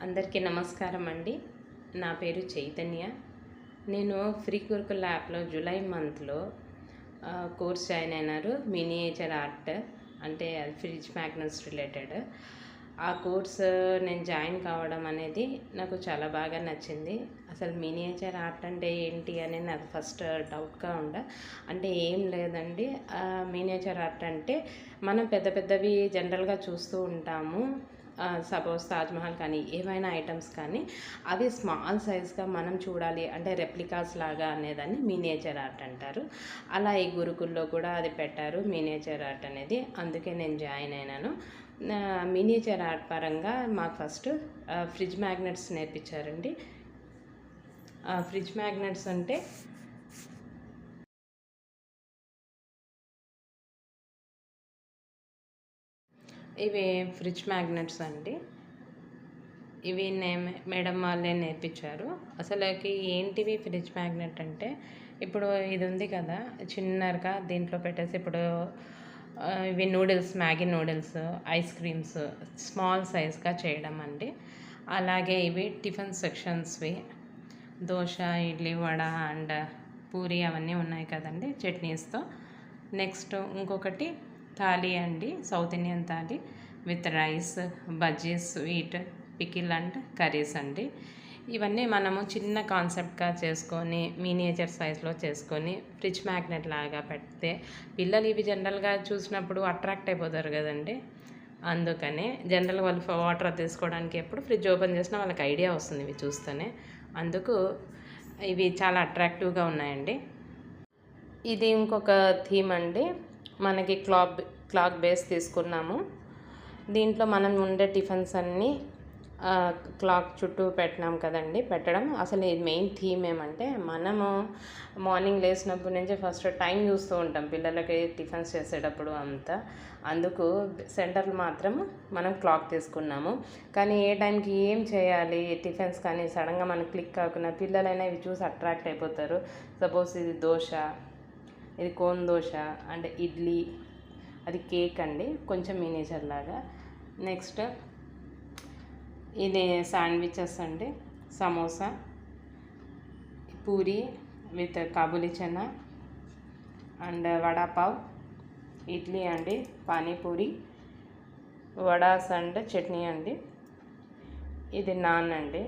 అందరికీ నమస్కారం అండి. నా పేరు చైతన్య. నేను ఫ్రీ గురుకుల యాప్‌లో జూలై మంత్‌లో కోర్స్ జాయిన్ అయినారు. మినియేచర్ ఆర్ట్ అంటే అది ఫ్రిడ్జ్ మ్యాగ్నెట్స్ రిలేటెడ్. ఆ కోర్స్ నేను జాయిన్ కావడం అనేది నాకు చాలా బాగా నచ్చింది. అసలు మినియేచర్ ఆర్ట్ అంటే ఏంటి అని నాకు ఫస్ట్ డౌట్‌గా ఉండే. అంటే ఏం లేదండి. మినియేచర్ ఆర్ట్ అంటే మనం పెద్ద పెద్దవి జనరల్‌గా చూస్తూ ఉంటాము. సపోజ్ తాజ్‌మహల్ కానీ ఏవైనా ఐటమ్స్ కానీ అవి స్మాల్ సైజ్‌గా మనం చూడాలి అంటే రెప్లికాస్ లాగా అనేదాన్ని మినియేచర్ ఆర్ట్ అంటారు. అలా ఈ గురుకుల్లో కూడా అది పెట్టారు మినియేచర్ ఆర్ట్ అనేది. అందుకే నేను జాయిన్ అయినాను. మినియేచర్ ఆర్ట్ పరంగా మాకు ఫస్ట్ ఫ్రిడ్జ్ మ్యాగ్నెట్స్ నేర్పించారండి. ఫ్రిడ్జ్ మ్యాగ్నెట్స్ అంటే ఇవి ఫ్రిడ్జ్ మ్యాగ్నెట్స్ అండి. ఇవి మేడం వాళ్ళే నేర్పించారు. అసలకి ఏంటివి ఫ్రిడ్జ్ మ్యాగ్నెట్ అంటే, ఇప్పుడు ఇది ఉంది కదా చిన్నగా దీంట్లో పెట్టేసి ఇప్పుడు ఇవి noodles, Maggi noodles, ice creams small సైజ్‌గా చేయడం అండి. అలాగే ఇవి టిఫిన్ సెక్షన్స్‌వి దోస, ఇడ్లీ, వడ అండ్ పూరి అవన్నీ ఉన్నాయి కదండి చట్నీస్‌తో. నెక్స్ట్ ఇంకొకటి థాలీ అండి, south Indian thali with rice, bajjis, sweet, pickle and curries అండి. ఇవన్నీ మనము చిన్న కాన్సెప్ట్‌గా చేసుకొని మినియేచర్ సైజ్‌లో చేసుకొని ఫ్రిడ్జ్ మ్యాగ్నెట్ లాగా పెడితే పిల్లలు ఇవి జనరల్‌గా చూసినప్పుడు అట్రాక్ట్ అయిపోతారు కదండి. అందుకనే జనరల్‌గా వాళ్ళు వాటర్ తీసుకోవడానికి ఎప్పుడు ఫ్రిడ్జ్ ఓపెన్ చేసినా వాళ్ళకి ఐడియా వస్తుంది ఇవి చూస్తేనే. అందుకు ఇవి చాలా అట్రాక్టివ్‌గా ఉన్నాయండి. ఇది ఇంకొక థీమ్ అండి. మనకి క్లాక్ బేస్ తీసుకున్నాము. దీంట్లో మనం ఉండే టిఫిన్స్ అన్నీ క్లాక్ చుట్టూ పెట్టినాం కదండి. పెట్టడం అసలు ఇది మెయిన్ థీమ్ ఏమంటే, మనము మార్నింగ్ లేచినప్పటి నుంచి ఫస్ట్ టైం చూస్తూ ఉంటాం పిల్లలకి టిఫిన్స్ చేసేటప్పుడు అంతా. అందుకు సెంటర్లు మాత్రం మనం క్లాక్ తీసుకున్నాము. కానీ ఏ టైంకి ఏం చేయాలి టిఫిన్స్ కానీ సడన్గా మనకు క్లిక్ కాకుండా పిల్లలైనా ఇవి చూసి అట్రాక్ట్ అయిపోతారు. సపోజ్ ఇది దోశ, ఇది కోన్ దోశ అంటే ఇడ్లీ, అది కేక్ అండి కొంచెం మినియేచర్ లాగా. నెక్స్ట్ ఇది శాండ్విచెస్ అండి, సమోసా, పూరి విత్ కాబూలి చనా అండ్ వడాపావ్, ఇడ్లీ అండి, పానీపూరి, వడాస్ అండ్ చట్నీ అండి, ఇది నాన్ అండి.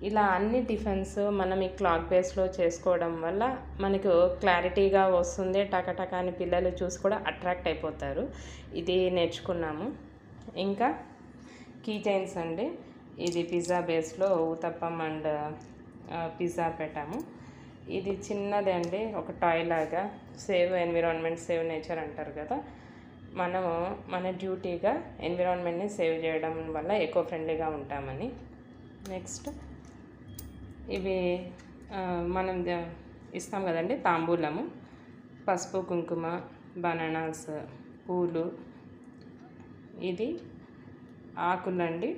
ఇలా అన్ని టిఫిన్స్ మనం ఈ క్లాక్ బేస్లో చేసుకోవడం వల్ల మనకు క్లారిటీగా వస్తుంది. టకటక అని పిల్లలు చూసి కూడా అట్రాక్ట్ అయిపోతారు. ఇది నేర్చుకున్నాము. ఇంకా కీ చైన్స్ అండి. ఇది పిజ్జా బేస్లో ఊతప్పం అండ్ పిజ్జా పెట్టాము. ఇది చిన్నది అండి, ఒక టాయ్ లాగా. సేవ్ ఎన్విరాన్మెంట్, సేవ్ నేచర్ అంటారు కదా. మనము మన డ్యూటీగా ఎన్విరాన్మెంట్ని సేవ్ చేయడం వల్ల ఎకో ఫ్రెండ్లీగా ఉంటామని. నెక్స్ట్ ఇవి మనం ఇస్తాం కదండి తాంబూలము, పసుపు, కుంకుమ, బనానాస్, పూలు, ఇది ఆకులండి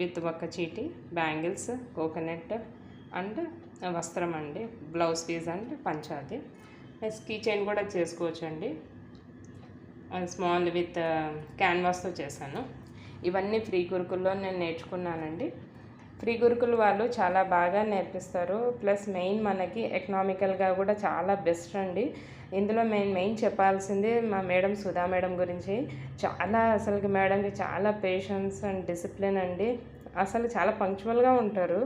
విత్ ఒక్క చీటి, బ్యాంగిల్స్, కోకోనట్ అండ్ వస్త్రం అండి, బ్లౌజ్ పీస్ అండ్ పంచాది. నెక్స్ట్ కీ చైన్ కూడా చేసుకోవచ్చు అండి. స్మాల్ విత్ క్యాన్వాస్తో చేశాను. ఇవన్నీ ఫ్రీ గురుకుల్లో నేను నేర్చుకున్నానండి. ఫ్రీ గురుకుల్ వాళ్ళు చాలా బాగా నేర్పిస్తారు. ప్లస్ మెయిన్ మనకి ఎకనామికల్గా కూడా చాలా బెస్ట్ అండి. ఇందులో మెయిన్ చెప్పాల్సింది మా మేడం సుధా మేడం గురించి. చాలా అసలుకి మేడంకి చాలా పేషెన్స్ అండ్ డిసిప్లిన్ అండి. అసలు చాలా పంక్చువల్గా ఉంటారు.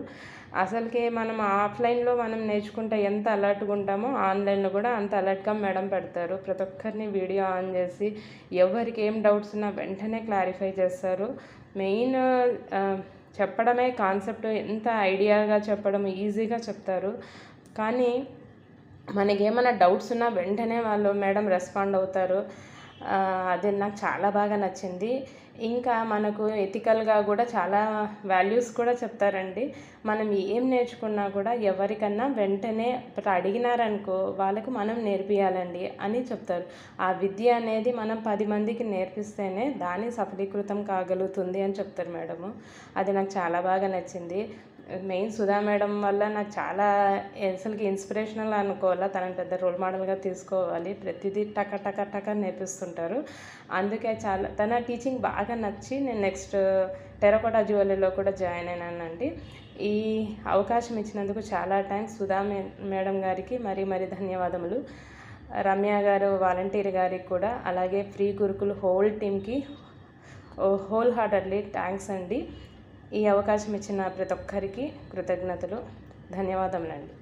అసలుకి మనం ఆఫ్లైన్లో మనం నేర్చుకుంటే ఎంత అలర్ట్గా ఉంటామో ఆన్లైన్లో కూడా అంత అలర్ట్గా మేడం పెడతారు. ప్రతి ఒక్కరిని వీడియో ఆన్ చేసి ఎవరికి ఏం డౌట్స్ ఉన్నా వెంటనే క్లారిఫై చేస్తారు. మెయిన్ చెప్పడమే కాన్సెప్ట్, ఎంత ఐడియాగా చెప్పడం, ఈజీగా చెప్తారు. కానీ మనకేమైనా డౌట్స్ ఉన్నా వెంటనే వాళ్ళు మేడం రెస్పాండ్ అవుతారు. అది నాకు చాలా బాగా నచ్చింది. ఇంకా మనకు ఎథికల్గా కూడా చాలా వాల్యూస్ కూడా చెప్తారండి. మనం ఏం నేర్చుకున్నా కూడా ఎవరికన్నా వెంటనే ఇప్పుడు అడిగినారనుకో వాళ్ళకు మనం నేర్పియాలండి అని చెప్తారు. ఆ విద్య అనేది మనం 10 మందికి నేర్పిస్తేనే దాన్ని సఫలీకృతం కాగలుగుతుంది అని చెప్తారు మేడము. అది నాకు చాలా బాగా నచ్చింది. మెయిన్ సుధా మేడం వల్ల నాకు చాలా అసలుకి ఇన్స్పిరేషనల్ అనుకోవాలా, తనని పెద్ద రోల్ మోడల్గా తీసుకోవాలి. ప్రతిదీ టక టక టక నేర్పిస్తుంటారు. అందుకే చాలా తన టీచింగ్ బాగా నచ్చి నేను నెక్స్ట్ టెరకోటా జ్యువెలరీలో కూడా జాయిన్ అయినానండి. ఈ అవకాశం ఇచ్చినందుకు చాలా థ్యాంక్స్ సుధా మేడం గారికి మరీ ధన్యవాదములు. రమ్య గారు వాలంటీర్ గారికి కూడా, అలాగే ఫ్రీ గురుకుల్ హోల్ టీమ్కి హోల్ హార్టెడ్లీ థ్యాంక్స్ అండి. ఈ అవకాశం ఇచ్చిన ప్రతి ఒక్కరికి కృతజ్ఞతలు, ధన్యవాదములండి.